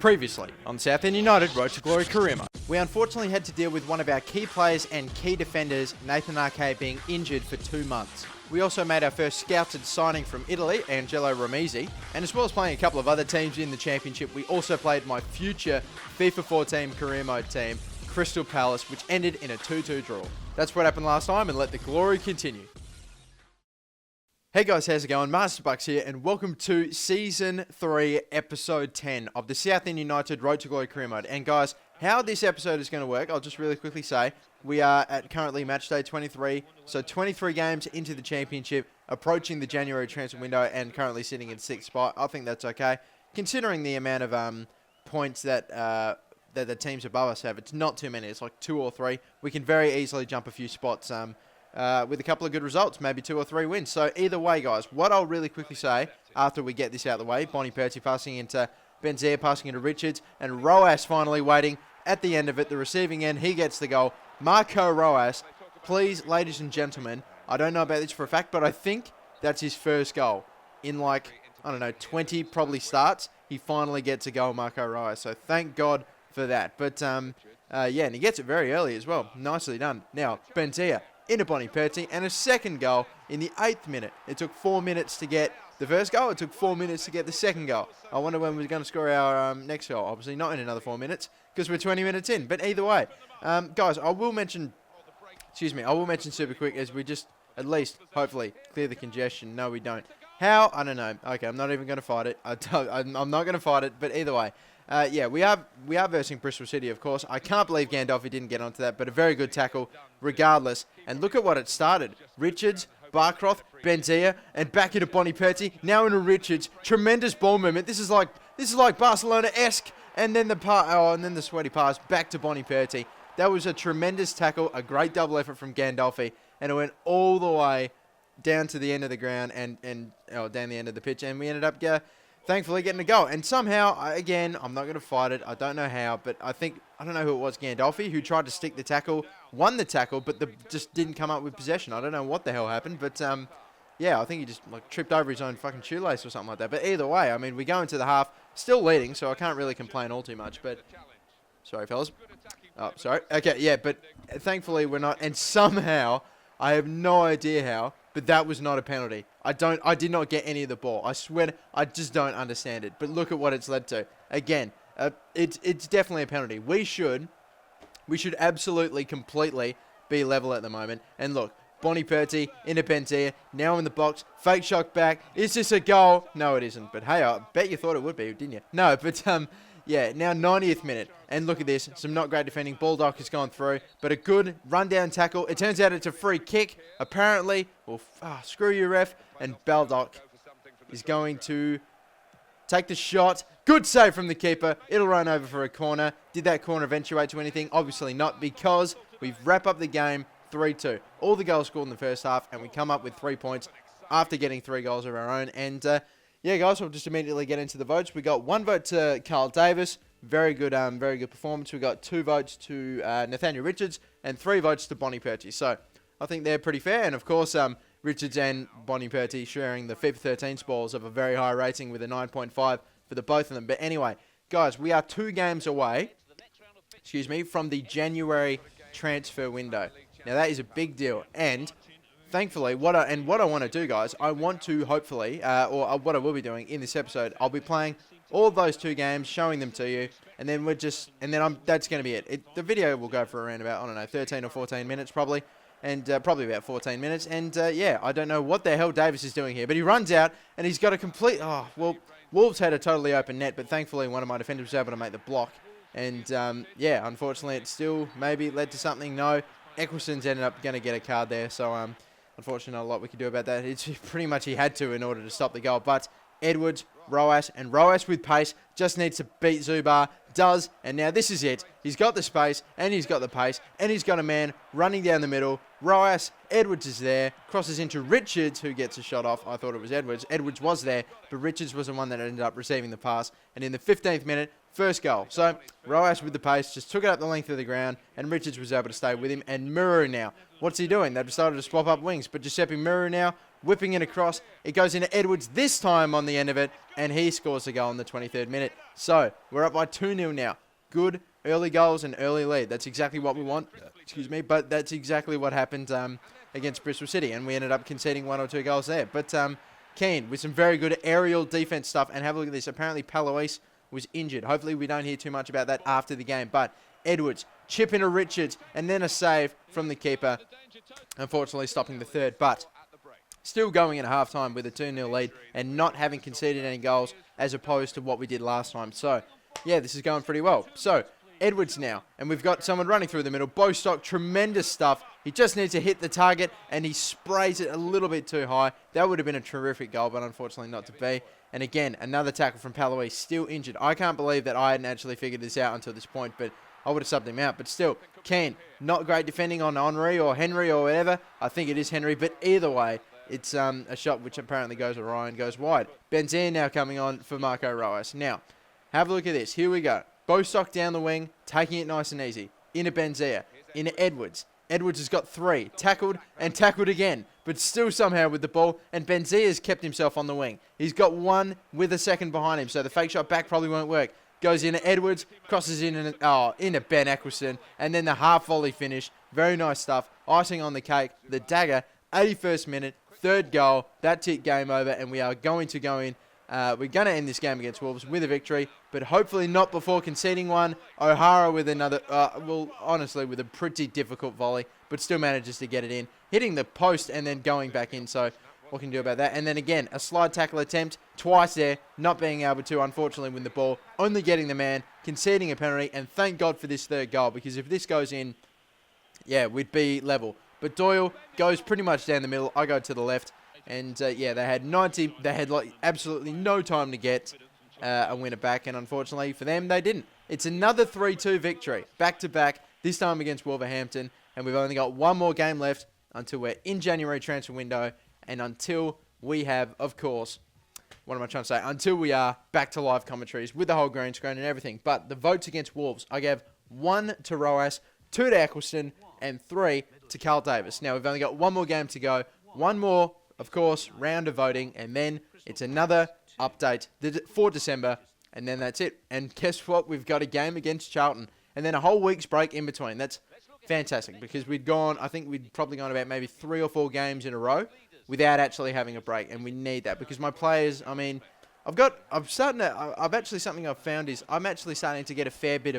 Previously on Southend United Road to Glory career mode, we unfortunately had to deal with one of our key players and key defenders, Nathan Arcade, being injured for 2 months. We also made our first scouted signing from Italy, Angelo Romisi, and as well as playing a couple of other teams in the championship, we also played my future FIFA 14 career mode team, Crystal Palace, which ended in a 2-2 draw. That's what happened last time, and let the glory continue. Hey guys, how's it going? Masterbucks here, and welcome to Season 3, Episode 10 of the Southend United Road to Glory career mode. And guys, how this episode is going to work, I'll just really quickly say, we are at currently match day 23, so 23 games into the championship, approaching the January transfer window, and currently sitting in 6th spot. I think that's okay, considering the amount of points that that the teams above us have. It's not too many, it's like 2 or 3. We can very easily jump a few spots with a couple of good results, maybe 2 or 3 wins. So either way, guys, what I'll really quickly say after we get this out of the way, Bonnie Percy passing into Benzia, passing into Richards, and Roas finally waiting at the end of it, the receiving end, he gets the goal. Marco Roas, please, ladies and gentlemen, I don't know about this for a fact, but I think that's his first goal in like, I don't know, 20 probably starts. He finally gets a goal, Marco Roas, so thank God for that. But yeah, and he gets it very early as well. Nicely done. Now, Benzia into Bonnie Percy, and a second goal in the 8th minute. It took 4 minutes to get the first goal. It took 4 minutes to get the second goal. I wonder when we're going to score our next goal. Obviously not in another 4 minutes because we're 20 minutes in. But either way, guys, I will mention super quick as we just at least hopefully clear the congestion. No, we don't. How? I don't know. Okay, I'm not even going to fight it. I'm not going to fight it. But either way. Yeah, we are versing Bristol City, of course. I can't believe Gandolfi didn't get onto that, but a very good tackle regardless. And look at what it started. Richards, Barcroft, Benzia, and back into Bonnie Percy. Now into Richards. Tremendous ball movement. This is like Barcelona-esque. And then the sweaty pass back to Bonnie Percy. That was a tremendous tackle, a great double effort from Gandolfi, and it went all the way down to the end of the ground and down the end of the pitch, and we ended up thankfully getting a goal. And somehow, again, I'm not going to fight it. I don't know how, but I don't know who it was, Gandolfi, who tried to stick the tackle, won the tackle, but just didn't come up with possession. I don't know what the hell happened, but yeah, I think he just like tripped over his own fucking shoelace or something like that. But either way, I mean, we go into the half, still leading, so I can't really complain all too much. But sorry, fellas. Oh, sorry. Okay, yeah, but thankfully we're not. And somehow, I have no idea how, but that was not a penalty. I did not get any of the ball. I swear, I just don't understand it. But look at what it's led to. Again, it's definitely a penalty. We should absolutely, completely be level at the moment. And look, Bonnie Percy into Benzia, now in the box, fake shot back. Is this a goal? No, it isn't. But hey, I bet you thought it would be, didn't you? No, but yeah, now 90th minute. And look at this. Some not great defending. Baldock has gone through. But a good rundown tackle. It turns out it's a free kick. Apparently. Well, screw you, ref. And Baldock is going to take the shot. Good save from the keeper. It'll run over for a corner. Did that corner eventuate to anything? Obviously not, because we wrap up the game 3-2. All the goals scored in the first half. And we come up with 3 points after getting 3 goals of our own. And yeah, guys, we'll just immediately get into the votes. We got 1 vote to Carl Davis. Very good performance. We got 2 votes to Nathaniel Richards and 3 votes to Bonnie Percy. So I think they're pretty fair. And of course, Richards and Bonnie Percy sharing the FIFA 13 spoils of a very high rating with a 9.5 for the both of them. But anyway, guys, we are 2 games away, from the January transfer window. Now that is a big deal. And thankfully, what I want to do, guys, I want to hopefully, or what I will be doing in this episode, I'll be playing all of those 2 games, showing them to you, and then that's going to be it. The video will go for around about, I don't know, 13 or 14 minutes probably, and probably about 14 minutes, and yeah, I don't know what the hell Davis is doing here, but he runs out, and he's got a complete, well, Wolves had a totally open net, but thankfully one of my defenders was able to make the block, and yeah, unfortunately it still maybe led to something. No, Eccleston's ended up going to get a card there, so unfortunately, not a lot we could do about that. It's pretty much he had to in order to stop the goal. But Edwards, Roas, and Roas with pace just needs to beat Zubar. Does, and now this is it. He's got the space, and he's got the pace, and he's got a man running down the middle. Roas, Edwards is there, crosses into Richards, who gets a shot off. I thought it was Edwards. Edwards was there, but Richards was the one that ended up receiving the pass. And in the 15th minute, first goal. So Roas with the pace just took it up the length of the ground, and Richards was able to stay with him. And Muru now, what's he doing? They've decided to swap up wings, but Giuseppe Muru now whipping it across. It goes into Edwards this time on the end of it, and he scores a goal in the 23rd minute. So, we're up by 2-0 now. Good early goals and early lead. That's exactly what we want. Excuse me, but that's exactly what happened against Bristol City, and we ended up conceding 1 or 2 goals there. But Keane with some very good aerial defense stuff, and have a look at this. Apparently, Palois was injured. Hopefully, we don't hear too much about that after the game. But Edwards, chip into Richards, and then a save from the keeper. Unfortunately, stopping the third, but still going at halftime with a 2-0 lead and not having conceded any goals as opposed to what we did last time. So, yeah, this is going pretty well. So, Edwards now, and we've got someone running through the middle. Bostock, tremendous stuff. He just needs to hit the target, and he sprays it a little bit too high. That would have been a terrific goal, but unfortunately not to be. And again, another tackle from Palois, still injured. I can't believe that I hadn't actually figured this out until this point, but I would have subbed him out. But still, Keane, not great defending on Henry or Henry or whatever. I think it is Henry, but either way, it's a shot which apparently goes awry and goes wide. Benzia now coming on for Marco Rojas. Now, have a look at this. Here we go. Bostock down the wing, taking it nice and easy. Into Benzia, into Edwards. Edwards has got 3. Tackled and tackled again, but still somehow with the ball. And Benzia's kept himself on the wing. He's got 1 with a second behind him, so the fake shot back probably won't work. Goes into Edwards, crosses in into Ben Eccleston, and then the half volley finish. Very nice stuff. Icing on the cake. The dagger, 81st minute, 3rd goal. That's it, game over, and we are going to go in. We're going to end this game against Wolves with a victory, but hopefully not before conceding one. O'Hara with another, well, honestly, with a pretty difficult volley, but still manages to get it in, hitting the post and then going back in. So what can you do about that? And then again, a slide tackle attempt, twice there, not being able to, unfortunately, win the ball, only getting the man, conceding a penalty, and thank God for this 3rd goal, because if this goes in, yeah, we'd be level. But Doyle goes pretty much down the middle. I go to the left. And, yeah, they had like absolutely no time to get a winner back. And unfortunately for them, they didn't. It's another 3-2 victory, back-to-back, this time against Wolverhampton. And we've only got 1 more game left until we're in January transfer window. And until we have, of course, what am I trying to say? Until we are back to live commentaries with the whole green screen and everything. But the votes against Wolves, I gave 1 to Roas, 2 to Eccleston, and 3 to Carl Davis. Now, we've only got 1 more game to go. 1 more, of course, round of voting, and then it's another update for December, and then that's it. And guess what? We've got a game against Charlton, and then a whole week's break in between. That's fantastic, because I think we'd probably gone about maybe 3 or 4 games in a row without actually having a break, and we need that, because my players, I mean, something I've found is I'm actually starting to get a fair bit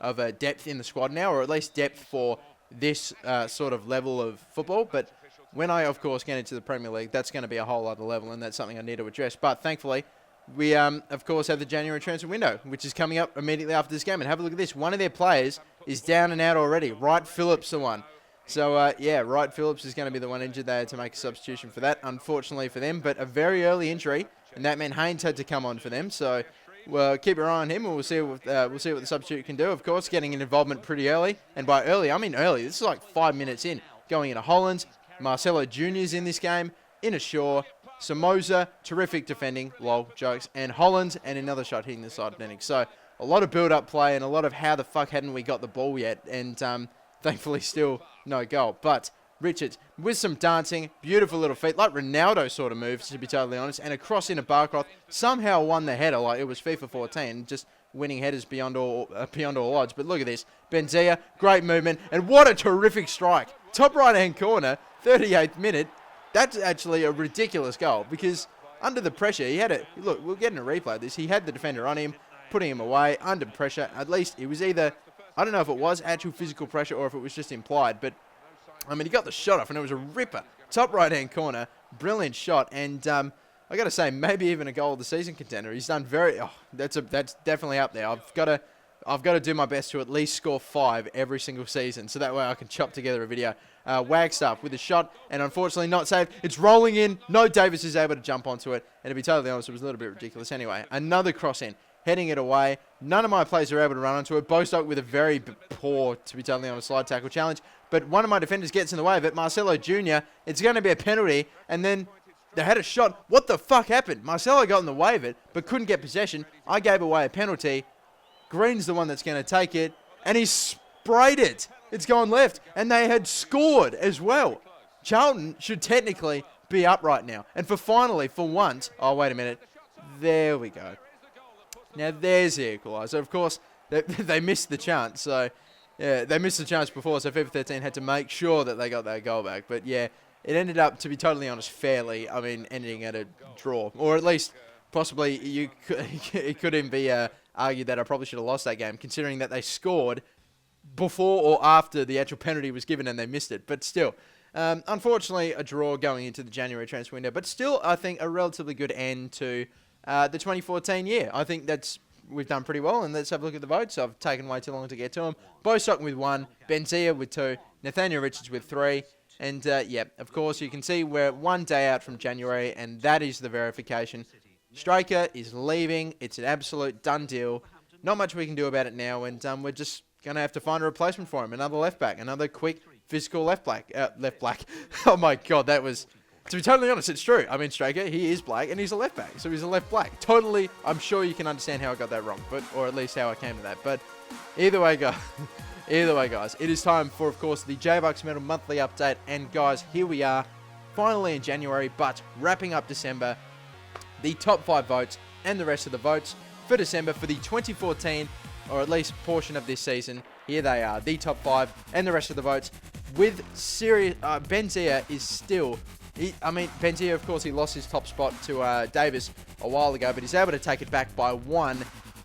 of depth in the squad now, or at least depth for this sort of level of football. But when I, of course, get into the Premier League, that's going to be a whole other level, and that's something I need to address. But thankfully, we, of course, have the January transfer window, which is coming up immediately after this game. And have a look at this. One of their players is down and out already. Wright Phillips, the one. So, yeah, Wright Phillips is going to be the one injured there to make a substitution for that, unfortunately for them. But a very early injury, and that meant Haynes had to come on for them. So, well, keep your eye on him, and we'll see what the substitute can do. Of course, getting an involvement pretty early, and by early, I mean early. This is like 5 minutes in. Going into Hollands, Marcelo Jr.'s in this game, in a Shaw, Somoza, terrific defending, lol, jokes, and Hollands, and another shot hitting the side of netting. So, a lot of build-up play, and a lot of how the fuck hadn't we got the ball yet, and thankfully still no goal. But Richards, with some dancing, beautiful little feet, like Ronaldo sort of moves, to be totally honest, and a cross into Barcroft, somehow won the header like it was FIFA 14, just winning headers beyond all odds. But look at this, Benzia, great movement, and what a terrific strike. Top right-hand corner, 38th minute. That's actually a ridiculous goal, because under the pressure, he had it. Look, we're getting a replay of this. He had the defender on him, putting him away, under pressure. At least it was either, I don't know if it was actual physical pressure or if it was just implied, but I mean, he got the shot off, and it was a ripper. Top right-hand corner, brilliant shot, and I got to say, maybe even a goal of the season contender. He's done very. Oh, that's definitely up there. I've got to do my best to at least score 5 every single season, so that way I can chop together a video. Wagstaff with a shot, and unfortunately not saved. It's rolling in. No Davis is able to jump onto it, and to be totally honest, it was a little bit ridiculous. Anyway, another cross in, heading it away. None of my players are able to run onto it. Bostock with a very poor, to be totally honest, slide tackle challenge. But one of my defenders gets in the way of it. Marcelo Jr. It's going to be a penalty. And then they had a shot. What the fuck happened? Marcelo got in the way of it, but couldn't get possession. I gave away a penalty. Green's the one that's going to take it. And he sprayed it. It's gone left. And they had scored as well. Charlton should technically be up right now. And for once, oh, wait a minute. There we go. Now, there's the equaliser. Of course, they missed the chance. So, yeah, they missed the chance before. So, FIFA 13 had to make sure that they got that goal back. But, yeah, it ended up, to be totally honest, fairly. I mean, ending at a draw. Or at least, possibly, it could even be argued that I probably should have lost that game, considering that they scored before or after the actual penalty was given and they missed it. But still, unfortunately, a draw going into the January transfer window. But still, I think a relatively good end to the 2014 year. I think we've done pretty well. And let's have a look at the votes. I've taken way too long to get to them. Bostock with 1, Benzia with 2, Nathaniel Richards with 3. And, yeah, of course, you can see we're 1 day out from January, and that is the verification. Straker is leaving. It's an absolute done deal. Not much we can do about it now, and we're just going to have to find a replacement for him. Another left back, another quick, physical left black. Oh, my God, that was... To be totally honest, it's true. I mean, Straker, he is black, and he's a left back, so he's a left black. Totally, I'm sure you can understand how I got that wrong, or at least how I came to that. But either way, guys, it is time for, of course, the J-Bucks Medal Monthly Update. And, guys, here we are, finally in January, but wrapping up December. The top 5 votes and the rest of the votes for December for the 2014, or at least portion of this season. Here they are, the top 5 and the rest of the votes. With serious, Benzia is still... Benzia, of course, he lost his top spot to Davis a while ago, but he's able to take it back by 1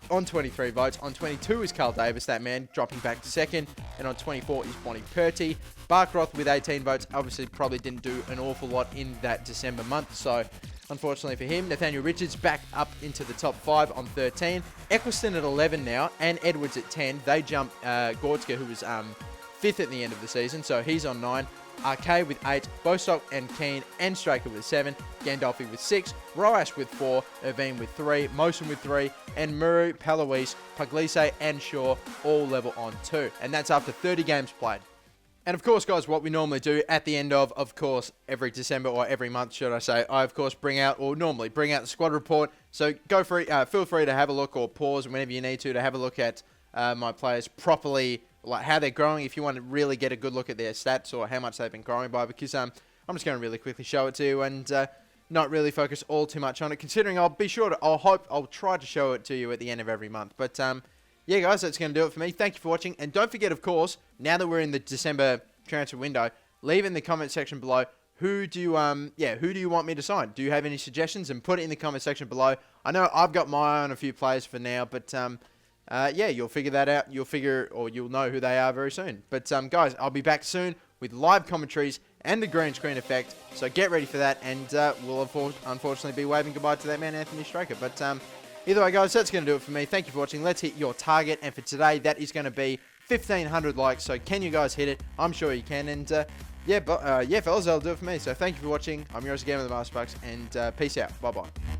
on 23 votes. On 22 is Carl Davis, that man, dropping back to 2nd. And on 24 is Bonnie Purty. Barkroth with 18 votes, obviously probably didn't do an awful lot in that December month, so unfortunately for him. Nathaniel Richards back up into the top 5 on 13. Eccleston at 11 now, and Edwards at 10. They jump Gordska, who was 5th at the end of the season, so he's on 9. Arcade with 8, Bostock and Keane and Straker with 7, Gandolfi with 6, Roash with 4, Irvine with 3, Motion with 3, and Muru, Paloise, Puglise and Shaw all level on 2. And that's after 30 games played. And of course, guys, what we normally do at the end of course, every December or every month, should I say, I, of course, normally bring out the squad report. So feel free to have a look or pause whenever you need to have a look at my players properly, like how they're growing, if you want to really get a good look at their stats or how much they've been growing by, because I'm just going to really quickly show it to you and not really focus all too much on it, considering I'll try to show it to you at the end of every month. But yeah, guys, that's going to do it for me. Thank you for watching, and don't forget, of course, now that we're in the December transfer window, leave in the comment section below who do you want me to sign? Do you have any suggestions? And put it in the comment section below. I know I've got my eye on a few players for now, but yeah, you'll figure that out. You'll know who they are very soon. But guys, I'll be back soon with live commentaries and the green screen effect. So get ready for that, and we'll unfortunately be waving goodbye to that man, Anthony Straker. But either way, guys, that's going to do it for me. Thank you for watching. Let's hit your target, and for today, that is going to be 1,500 likes. So can you guys hit it? I'm sure you can. And yeah, fellas, that'll do it for me. So thank you for watching. I'm yours again with the Master Bucks, and peace out. Bye bye.